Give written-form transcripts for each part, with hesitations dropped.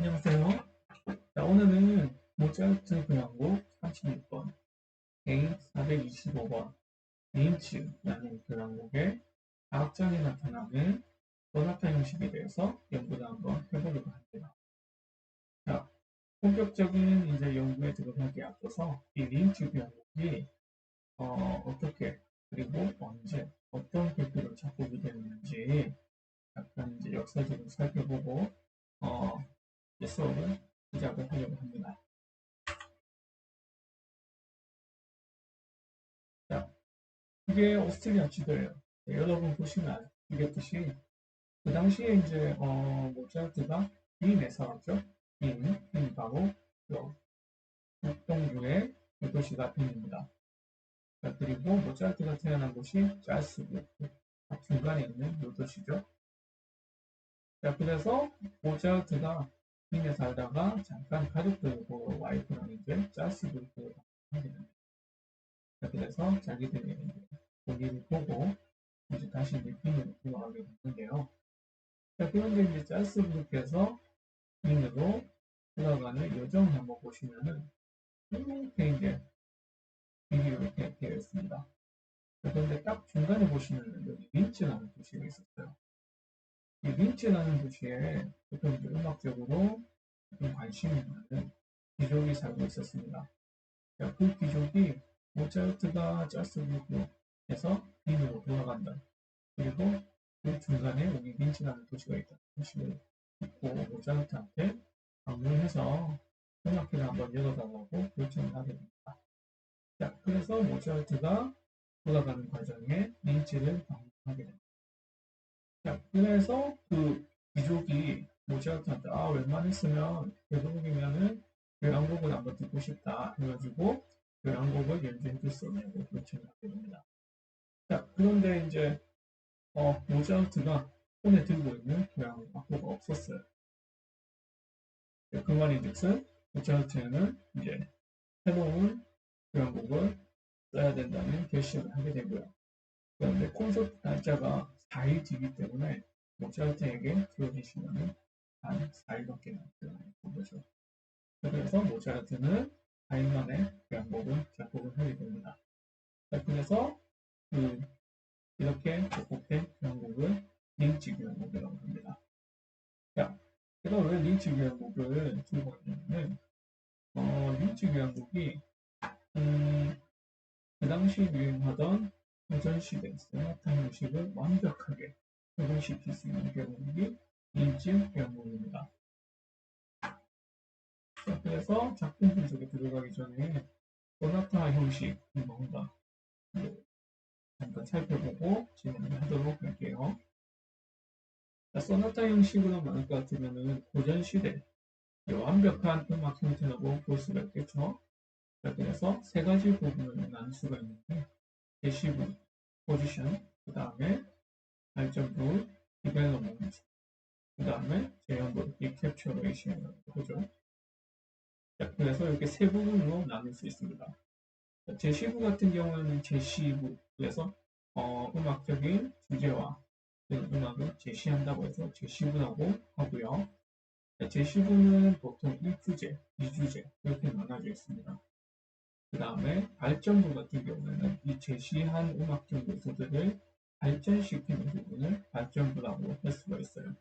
안녕하세요. 자, 오늘은 모차르트 교향곡 36번, 개인 425번, 린츠라는 교향곡의 악장에 나타나는 소나타 형식에 대해서 연구를 한번 해보려고 합니다. 자, 본격적인 이제 연구에 들어가기에 앞서서 이 린츠 교향곡이 어떻게 그리고 언제 어떤 계기로 작곡이 되었는지 약간 이제 역사적으로 살펴보고 이제 수업을 시작을 하려고 합니다. 자, 이게 오스트리아 지도예요. 네, 여러분 보시면 알겠듯이 그 당시에 이제 모차르트가 윈에 살았죠. 윈이 바로 그 북동부의 그 도시가 윈입니다. 그리고 모차르트가 태어난 곳이 잘스부르크 중간에 있는 이 도시죠. 자, 그래서 모차르트가 윈에 살다가 잠깐 가족들 보러 와이프랑 이제 잘스부르크로 가게 됩니다. 그래서 자기들의 거기를 보고 이제 다시 이제 빈으로 돌아가게 되는데요. 자, 그런데 이제 짤스부르크에서 빈으로 돌아가는 여정을 한번 보시면은 이렇게 이제 이렇게 되어 있습니다. 그런데 딱 중간에 보시면은 여기 린츠라는 도시가 있었어요. 이 린츠라는 도시에 보통 이제 음악적으로 좀 관심이 많은 귀족이 살고 있었습니다. 자, 그 귀족이 모차르트가 짤스부르크에서 빈으로 돌아간다. 그리고 그 중간에 여기 린치라는 도시가 있다는 소식을 듣고 모차르트한테 방문해서 음악회를 한번 열어달라고 요청을 하게 됩니다. 자, 그래서 모차르트가 돌아가는 과정에 린치를 방문하게 됩니다. 자, 그래서 그 귀족이 모차르트한테 웬만했으면 되도록이면은 교향곡을 한번 듣고 싶다 해가지고 교향곡을 연주해 줄 수 없냐고 요청을 하게 됩니다. 자, 그런데 이제 모차르트가 손에 들고 있는 교향 악보가 없었어요. 그 말인즉슨 모차르트는 이제 새로운 교향곡을 써야 된다는 결심을 하게 되고요. 그런데 콘서트 날짜가 4일 뒤이기 때문에 모차르트에게 주어진 시간은 단 4일밖에 남지 않은 거죠. 그래서 모차르트는 4일 만에 교향곡을 작곡을 하게 됩니다. 그래서 그 이렇게 작곡된 교향곡을 린치 교향곡이라고 합니다. 자, 제가 왜 린치 교향곡을 들고 왔냐면은 린치 교향곡이 음, 그 당시 유행하던 고전시대 소나타 형식을 완벽하게 적용시킬 수 있는 교향곡이 린치 교향곡입니다. 자, 그래서 작품 분석에 들어가기 전에 소나타 형식이 뭔가 잠깐 살펴보고 진행을 하도록 할게요. 자, 소나타 형식으로 말할 것 같으면은 고전시대 완벽한 음악 형태라고 볼 수가 있겠죠. 자, 그래서 세 가지 부분을 나눌 수가 있는데 제시부, 포지션, 그 다음에 발전부, 디벨롭먼트, 그 다음에 재현부, 리캡처레이션이라고 하죠. 자, 그래서 이렇게 세 부분으로 나눌 수 있습니다. 자, 제시부 같은 경우에는 제시부, 그래서 음악적인 주제와 그 음악을 제시한다고 해서 제시부라고 하고요. 자, 제시부는 보통 1주제, 2주제 이렇게 나눠져 있습니다. 그 다음에 발전부 같은 경우에는 이 제시한 음악적 요소들을 발전시키는 부분을 발전부라고 할 수가 있어요.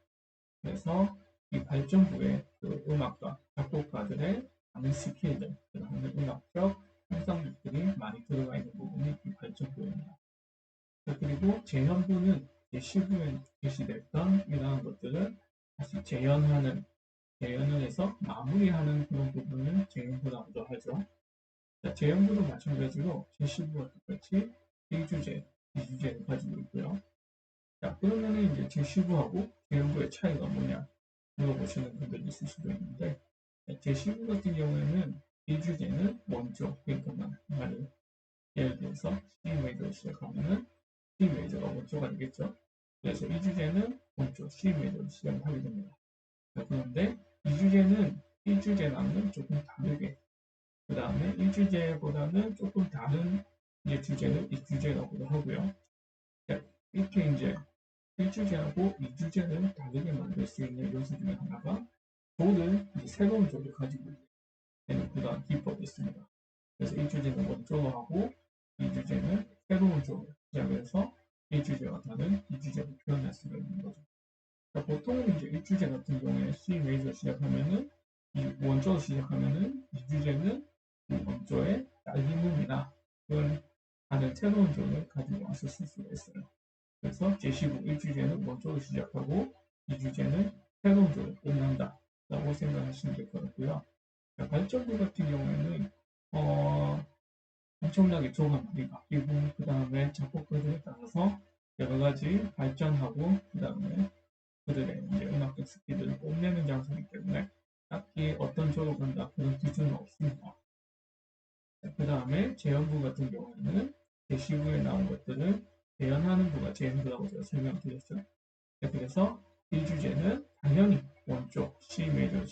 그래서 이 발전부에 그 음악가, 작곡가들의 많은 스킬들, 그다음에 음악적 형상들이 많이 들어가 있는 부분이 이 발전부입니다. 그리고 재현부는 제시부에 제시됐던 이러한 것들을 다시 재현을 해서 마무리하는 그런 부분을 재현부라고도 하죠. 제형부도 마찬가지로 제시부와 똑같이 1주제, 2주제를 가지고 있고요. 자, 그러면 이제 제시부하고 제형부의 차이가 뭐냐 물어보시는 분들이 있을 수도 있는데 제시부 같은 경우에는 1주제는 원조, 그러니까 말을 예를 들어서 C 메이저로 시작하면은 C 메이저가 원조가 되겠죠. 그래서 2주제는 원조 C 메이저로 시작을 하게 됩니다. 자, 그런데 2주제는 1주제랑은 조금 다르게 그 다음에 1주제보다는 조금 다른 이제 주제를 2주제라고도 하고요. 이렇게 이제 1주제하고 2주제를 다르게 만들 수 있는 요소 중에 하나가 조를 이제 새로운 조를 가지고 있는 그런 기법이 있습니다. 그래서 1주제는 원조로 하고 2주제는 새로운 조를 시작해서 1주제와 다른 2주제로 표현할 수가 있는 거죠. 그러니까 보통은 이제 1주제 같은 경우에 C 메이저 시작하면은 원조로 시작하면은 2주제는 그 원조의 딸림음이나 그런 다른 새로운 조를 가지고 와서 쓸 수가 있어요. 그래서 제시부 1주제는 원조로 시작하고 2주제는 새로운 조로 끝난다 라고 생각하시면 될 것 같고요. 발전부 같은 경우에는 엄청나게 조가 많이 바뀌고 그 다음에 작곡가들에 따라서 여러 가지 발전하고 그 다음에 그들의 이제 음악적 스킬을 뽐내는 장소이기 때문에 딱히 어떤 조로 간다 그런 기준은 없습니다. 그 다음에 재현부 같은 경우에는 제시부에 나온 것들을 재현하는 부가 재현부라고 제가 설명드렸죠. 그래서 이 주제는 당연히 원조 C 메이저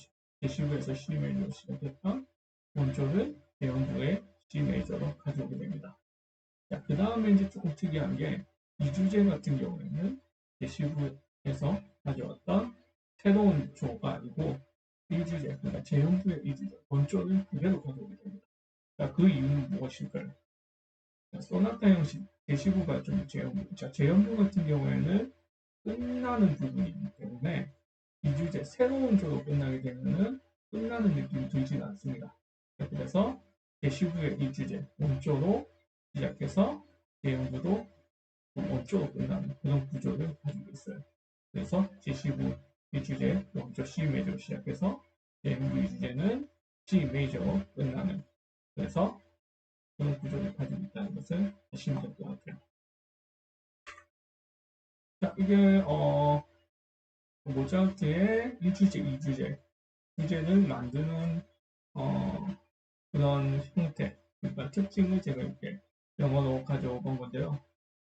제시부에서 C 메이저로 시작했던 원조를 재현부의 C 메이저로 가져오게 됩니다. 그 다음에 이제 조금 특이한 게 이 주제 같은 경우에는 제시부에서 가져왔던 새로운 조가 아니고 이 주제, 그러니까 재현부의 이 주제, 원조를 그대로 가져오게 됩니다. 그 이유는 무엇일까요? 소나타 형식 제시부가 좀 재현부. 재현부 같은 경우에는 끝나는 부분이기 때문에 이 주제 새로운 조로 끝나게 되면은 끝나는 느낌이 들지는 않습니다. 그래서 제시부의 이 주제 원조로 시작해서 재현부도 원조로 끝나는 그런 구조를 가지고 있어요. 그래서 제시부 이 주제 원조 C 메이저로 시작해서 재현부 이 주제는 C 메이저로 끝나는 그래서 그런 구조를 가지고 있다는 것을 아시면 될 것 같아요. 자, 이게 모차르트의 1주제, 2주제 주제를 만드는 그런 형태, 그러니까 특징을 제가 이렇게 영어로 가져온 건데요.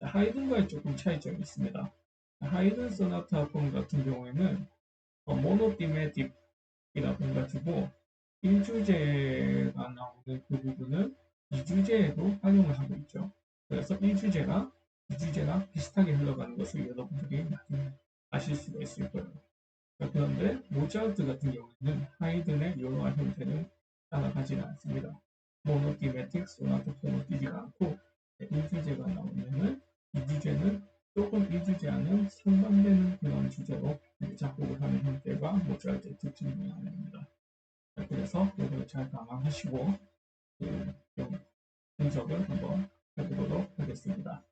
하이든과의 조금 차이점이 있습니다. 하이든 소나타 폼 같은 경우에는 모노티메틱이라고 해가지고 1주제가 나오는 그 부분을 2주제에도 활용을 하고 있죠. 그래서 1주제가 2주제나 비슷하게 흘러가는 것을 여러분들이 많이 아실 수가 있을 거예요. 그런데 모차르트 같은 경우에는 하이든의 이러한 형태를 따라가지는 않습니다. 모노티메틱 소나타 폼을 띄지가 않고 1주제가 나오면은 2주제는 조금 1주제와는 상반되는 그런 주제로 작곡을 하는 형태가 모차르트의 특징 중 하나입니다. 그래서 이걸 잘 감안하시고 그 분석을 한번 해보도록 하겠습니다.